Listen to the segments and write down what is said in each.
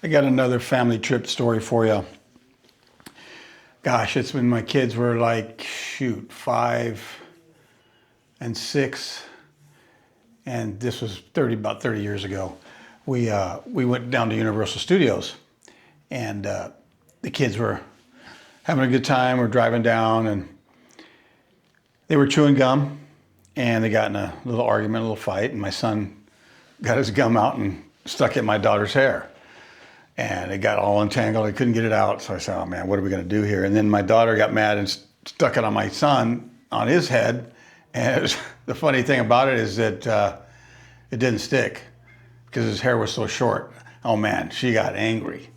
I got another family trip story for you. Gosh, it's when my kids were like, shoot, 5 and 6, and this was about 30 years ago. We went down to Universal Studios, and the kids were having a good time. We're driving down, and they were chewing gum, and they got in a little argument, a little fight, and my son got his gum out and stuck it in my daughter's hair. And it got all entangled. I couldn't get it out. So I said, oh man, what are we going to do here? And then my daughter got mad and stuck it on my son, on his head. And the funny thing about it is that it didn't stick because his hair was so short. Oh man, she got angry.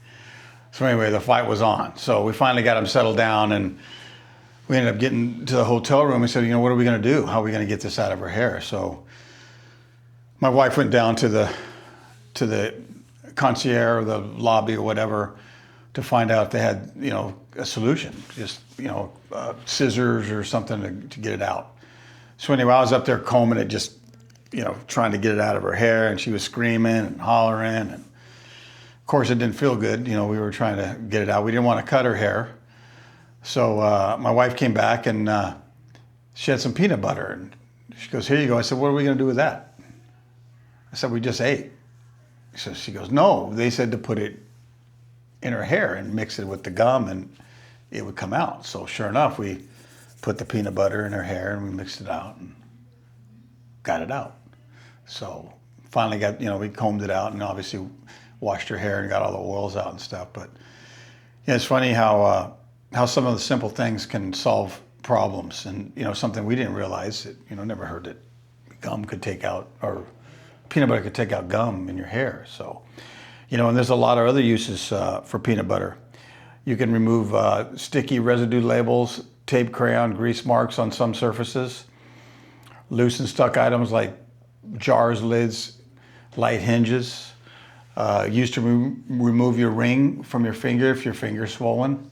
So anyway, the fight was on. So we finally got him settled down, and we ended up getting to the hotel room. We said, what are we going to do? How are we going to get this out of her hair? So my wife went down to the concierge or the lobby or whatever to find out if they had, a solution, just, scissors or something to get it out. So anyway, I was up there combing it, just, trying to get it out of her hair, and she was screaming and hollering. And of course it didn't feel good. We were trying to get it out. We didn't want to cut her hair. So my wife came back, and she had some peanut butter, and she goes, here you go. I said, what are we going to do with that? I said, we just ate. So she goes, no, they said to put it in her hair and mix it with the gum and it would come out. So sure enough, we put the peanut butter in her hair and we mixed it out and got it out. So finally we combed it out and obviously washed her hair and got all the oils out and stuff. But it's funny how some of the simple things can solve problems. And, something we didn't realize, that, never heard that gum could take out, or peanut butter could take out gum in your hair. So, and there's a lot of other uses for peanut butter. You can remove sticky residue labels, tape, crayon, grease marks on some surfaces, loose and stuck items like jars, lids, light hinges. Used to remove your ring from your finger if your finger's swollen.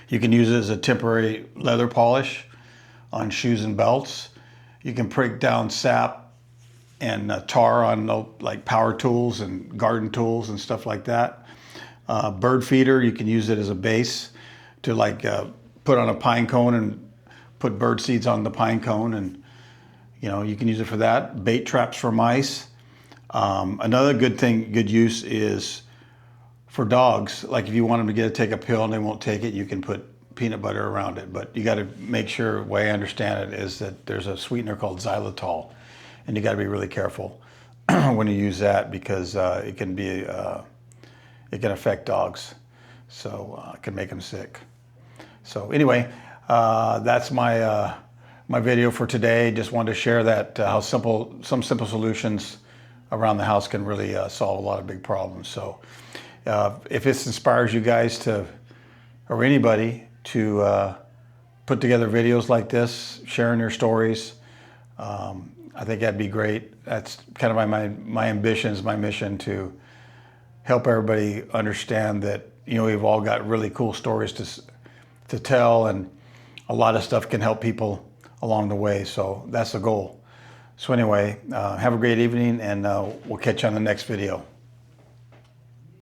You can use it as a temporary leather polish on shoes and belts. You can break down sap and tar on like power tools and garden tools and stuff like that. Bird feeder, you can use it as a base to put on a pine cone and put bird seeds on the pine cone, and you can use it for that. Bait traps for mice. Another good use is for dogs. Like if you want them to take a pill and they won't take it, you can put peanut butter around it. But you got to make sure, the way I understand it is that there's a sweetener called xylitol. And you got to be really careful when you use that, because it can affect dogs, so it can make them sick. So anyway, that's my video for today. Just wanted to share that how some simple solutions around the house can really solve a lot of big problems. So if this inspires you guys or anybody to put together videos like this, sharing your stories. I think that'd be great. That's kind of my ambitions, my mission, to help everybody understand that we've all got really cool stories to tell, and a lot of stuff can help people along the way. So that's the goal. So anyway, have a great evening, and we'll catch you on the next video.